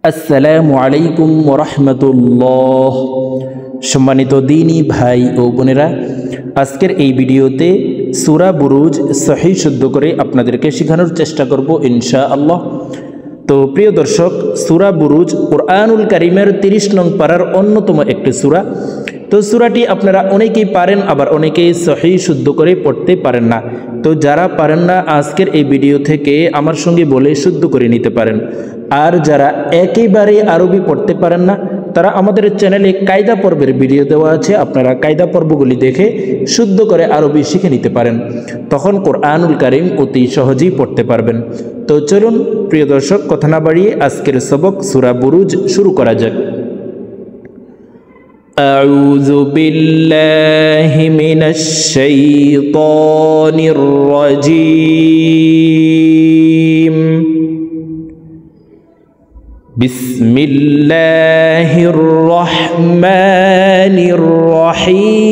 আসসালামু আলাইকুম ওয়া রাহমাতুল্লাহ। সম্মানিত দ্বীনী ভাই ও বোনেরা, আজকের এই ভিডিওতে সূরা বুরুজ সহিহ শুদ্ধ করে আপনাদেরকে শেখানোর চেষ্টা করব ইনশাআল্লাহ। তো প্রিয় দর্শক, সূরা বুরুজ কুরআনুল কারীমের 30 নং পারার অন্যতম একটি সূরা। তো সূরাটি আপনারা অনেকেই পারেন, আবার অনেকেই সহিহ শুদ্ধ করে পড়তে পারেন না। তো যারা পারেন না, আজকের এই ভিডিও থেকে আমার সঙ্গে বলে শুদ্ধ করে নিতে পারেন। আর যারা একেবারে আরবি পড়তে পারেন না, তারা আমাদের চ্যানেলে কায়দা পর্বের ভিডিও দেওয়া আছে, আপনারা কায়দা পর্বগুলি দেখে শুদ্ধ করে আরবি শিখে নিতে পারেন। তখন কোরআনুল কারীম অতি সহজেই পড়তে পারবেন। তো চলুন প্রিয় দর্শক, কথা না বাড়িয়ে আজকের সবক সূরা বুরুজ শুরু করা যাক। আউযু বিল্লাহি মিনাশ শাইতানির রাজীম। বিসমিল্লাহির রহমানির রহিম।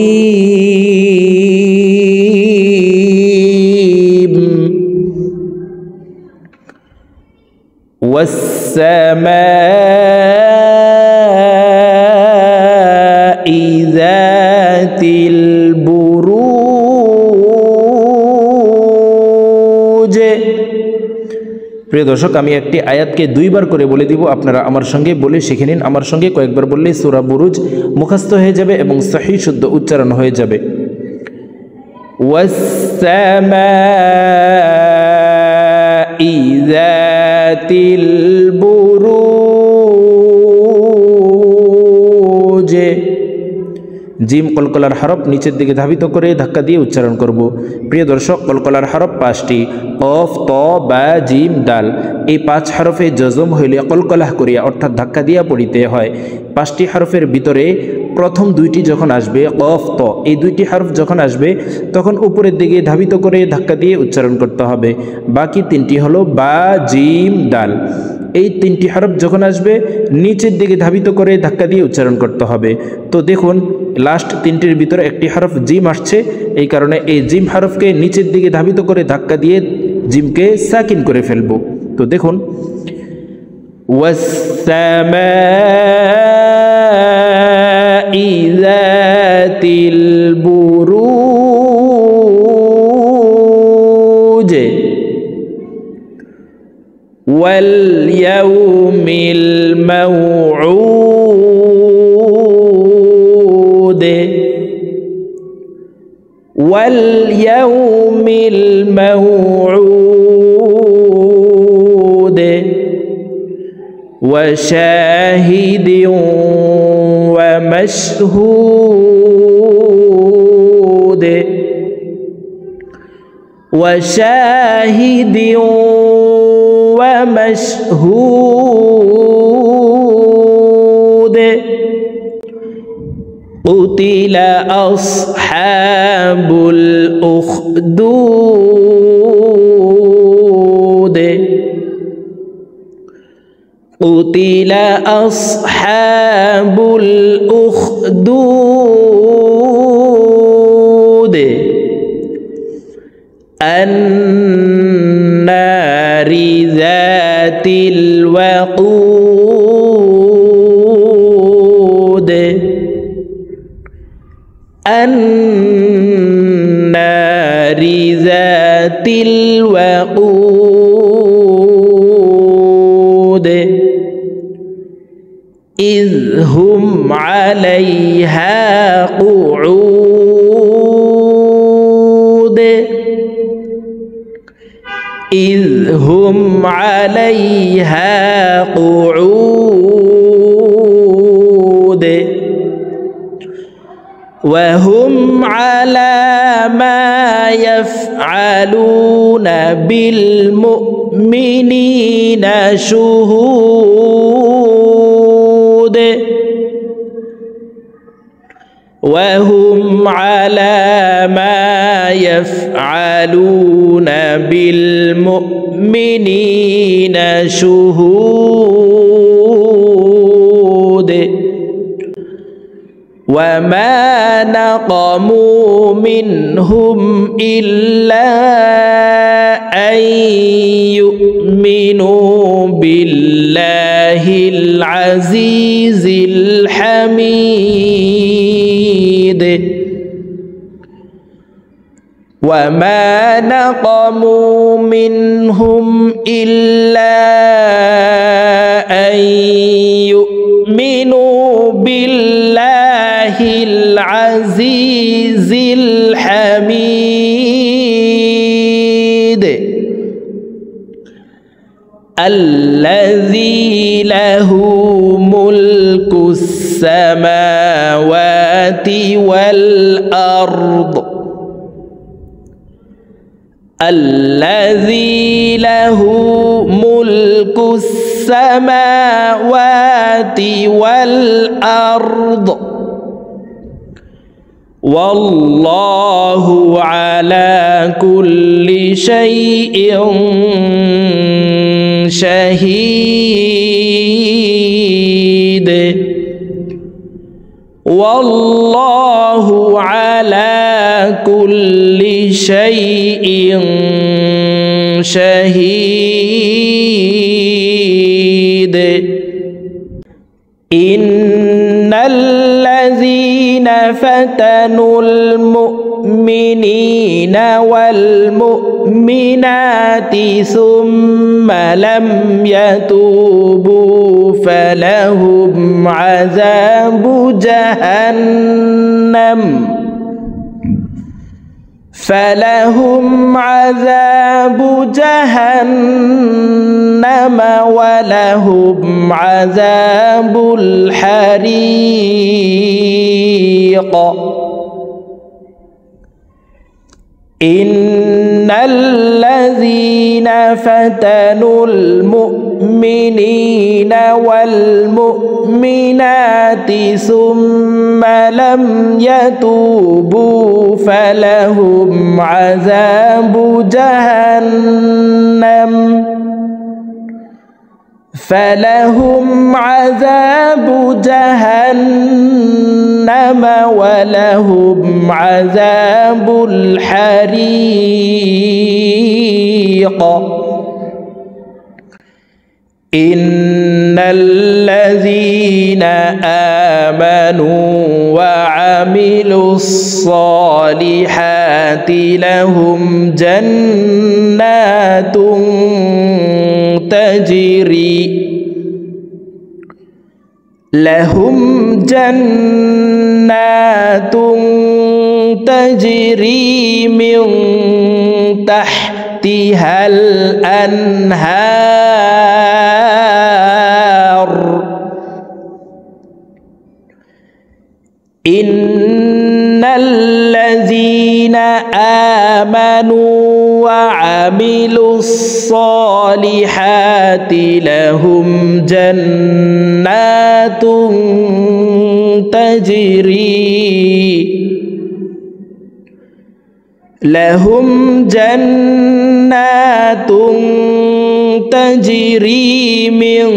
ওয়াস-সামাই যাতিল বুরুজ। প্রিয় দর্শক, আমি একটি আয়াতকে দুইবার করে বলে দিব, আপনারা আমার সঙ্গে বলে শিখে নিন। আমার সঙ্গে কয়েকবার বললেই সূরা বুরুজ মুখস্থ হয়ে যাবে এবং সহিহ শুদ্ধ উচ্চারণ হয়ে যাবে। ওয়াস-সামাই যাতিল বুরুজ। জিম কলকলার হরফ নিচের দিকে ধাবিত করে ধাক্কা দিয়ে উচ্চারণ করব। প্রিয় দর্শক, কলকলার হরফ 5টি, কফ, ত, বা, জিম, দাল। এই 5 হরফে জজম হইলে কলকলাহ করিয়া অর্থাৎ ধাক্কা দিয়া পড়িতে হয়। 5টি হরফের ভিতরে প্রথম 2টি যখন আসবে, কফ, ত, এই 2টি হরফ যখন আসবে তখন উপরের দিকে ধাবিত করে ধাক্কা দিয়ে উচ্চারণ করতে হবে। বাকি 3টি হলো বা, জিম, দাল। এই 3টি হরফ যখন আসবে নিচের দিকে ধাবিত করে ধাক্কা দিয়ে উচ্চারণ করতে হবে। তো দেখুন, লাস্ট 3টির ভিতরে একটি হরফ জিম আসছে, এই কারণে এই জিম হরফকে নিচের দিকে ধাবিত করে ধাক্কা দিয়ে জিমকে সাকিন করে ফেলবো। তো দেখুন, ওয়াস-সামাই যাতিল বুরুজ ওয়াল ইয়াউমিল মাউউদ ওয়াল ইয়াউমিল মাউউদ ওয়া শাহিদিন ওয়া মাশহুদ ওয়া শাহিদিন ওয়া মাশহুদ। কুতিলা আসহাবুল উখদুদ কুতিলা আসহাবুল উখদুদ আন-নারি যাতিল ওয়াকুদ আন-নারি যাতিল ওয়াকুদ ইয হুম আলাইহা কুউদ ইয হুম আলাইহা কুউদ ওয়া হুম আলা মা ইয়াফআলুনা বিল মুমিনিনা শুহুদ ওয়া হুম আলা মা ইয়াফআলুনা বিল মুমিনিনা শুহুদ وما نقموا منهم إلا أن يؤمنوا بالله العزيز الحميد وما نقموا منهم إلا أن يؤمنوا بالله العزيز الحميد الذي له ملك السماوات والأرض الذي له ملك السماوات والأرض والله على كل شيء شهيد والله على كل شيء شهيد إن الذين فتنوا المؤمنين والمؤمنات ثم لم يتوبوا فلهم عذاب جهنم ولهم عذاب الحريق إن الذين فتنوا المؤمنين والمؤمنات ثم لم يتوبوا فلهم عذاب جهنم ولهم عذاب الحريق إن الذين آمنوا وعملوا الصالحات لهم جنات تجري من تحتها الأنهار إن الذين آمنوا وعملوا الصالحات لهم جنات تجري من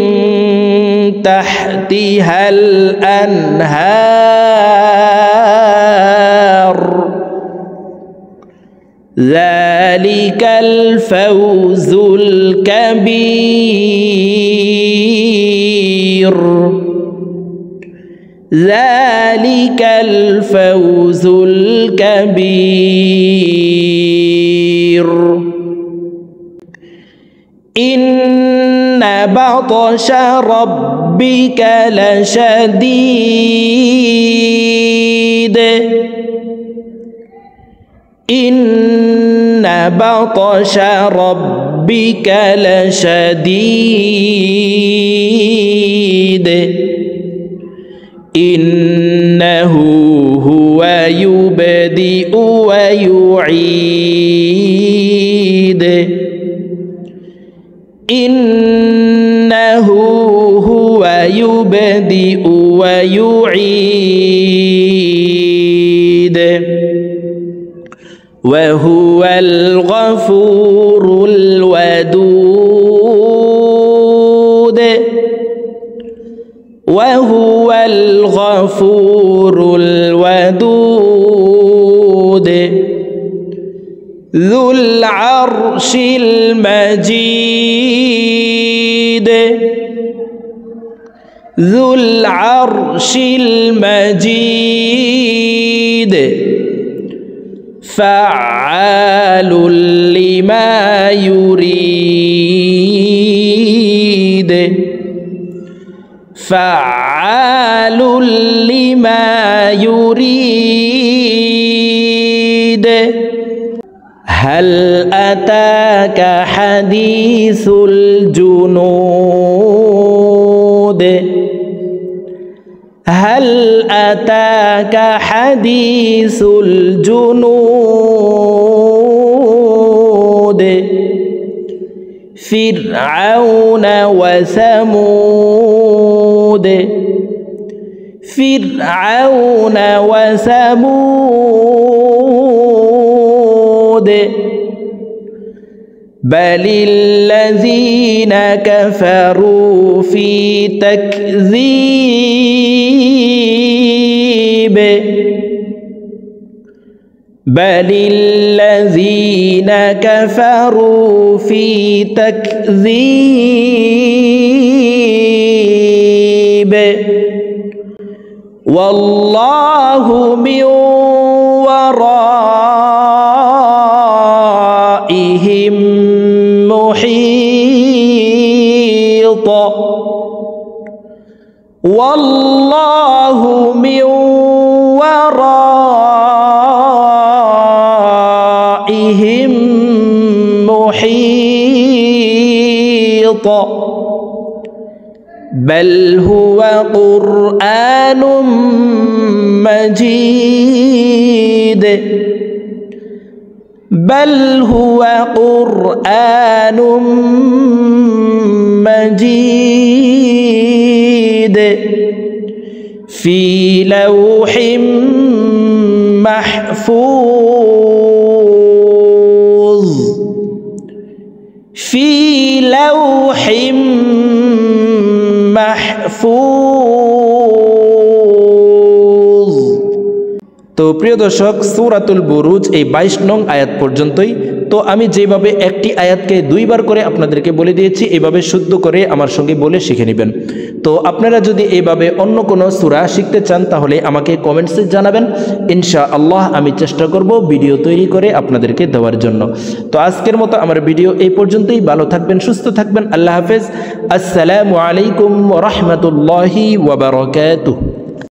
تحتها الأنهار ذلك الفوز الكبير إن بطش ربك لشديد إن بطش ربك لشديد إنه هو يبدئ ويعيد إنه هو يبدئ ويعيد وهو الغفور الودود ذو العرش المجيد ذو العرش المجيد فعال لما يريد فعال لما يريد هل أتاك حديث الجنود هل أتاك حديث الجنود فرعون وثمود فرعون وثمود بل الذين كفروا في تكذيب بل الذين كفروا في تكذيب والله من ورائهم محيط والله من ورائهم محيط بل هو قرآن مجيد بل هو قرآن مجيد في لوح محفوظ في لوح محفوظ। তো প্রিয় দর্শক সূরাতুল বুরুজ এই 22 নং আয়াত পর্যন্তই। তো আমি যেভাবে একটি আয়াতকে দুইবার করে আপনাদেরকে বলে দিয়েছি, এভাবে শুদ্ধ করে আমার সঙ্গে বলে শিখে নেবেন। তো আপনারা যদি এইভাবে অন্য কোনো সূরা শিখতে চান তাহলে আমাকে কমেন্টসে জানাবেন, ইনশাআল্লাহ আমি চেষ্টা করব ভিডিও তৈরি করে আপনাদেরকে দেওয়ার জন্য। তো আজকের মতো আমার ভিডিও এই পর্যন্তই। ভালো থাকবেন, সুস্থ থাকবেন। আল্লাহ হাফেজ। আসসালামু আলাইকুম ওয়া রাহমাতুল্লাহি ওয়া বারাকাতুহু।